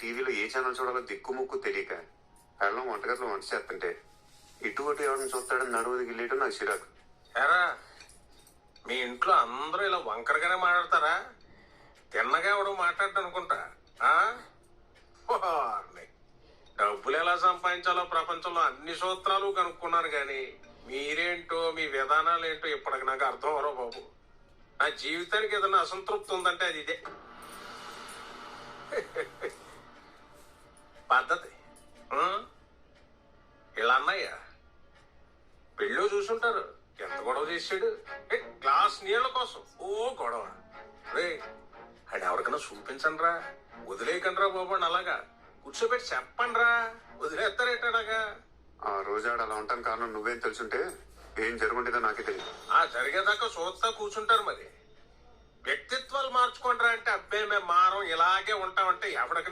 టీవీలో ఏ ఛానల్ చూడాలో దిక్కుముక్కు తెలియక కళ్ళం వంటగదిలో వంట చేస్తుంటే ఇటు అటు ఎవరిని చూస్తాడని నడువుది గిల్లేయటం నాకు చిరాకు. ఎరా మీ ఇంట్లో అందరూ ఇలా వంకరగానే మాట్లాడతారా? తిన్నగా ఎవడో మాట్లాడటం అనుకుంటా. డబ్బులు ఎలా సంపాదించాలో ప్రపంచంలో అన్ని సూత్రాలు కనుక్కున్నాను గాని మీరేంటో మీ విధానాలు ఏంటో ఇప్పటికి నాకు అర్థం అవరో బాబు. నా జీవితానికి ఏదైనా అసంతృప్తి ఉందంటే అది ఇదే పద్ధతి. ఇలా అన్నయ్య పెళ్ళో చూసుంటారు, ఎంత గొడవ చేసాడు. గ్లాస్ నీళ్ల కోసం ఓ గొడవ. రే అది ఎవరికైనా చూపించండి రా, వదిలేయకండి రా బాబు అని అలాగా కూర్చోబెట్టి చెప్పండి రా, వదిలేస్తారేటాడాగా. ఆ రోజు ఆడ అలా ఉంటాను కారణం నువ్వేం తెలుసుంటే ఏం జరుగుంటుందో నాకే తెలియదు. జరిగేదాకా చూస్తా కూర్చుంటారు. మరి వ్యక్తిత్వాలు మార్చుకుంటారా అంటే అబ్బాయి మేము మారం ఇలాగే ఉంటామంటే ఎవరికి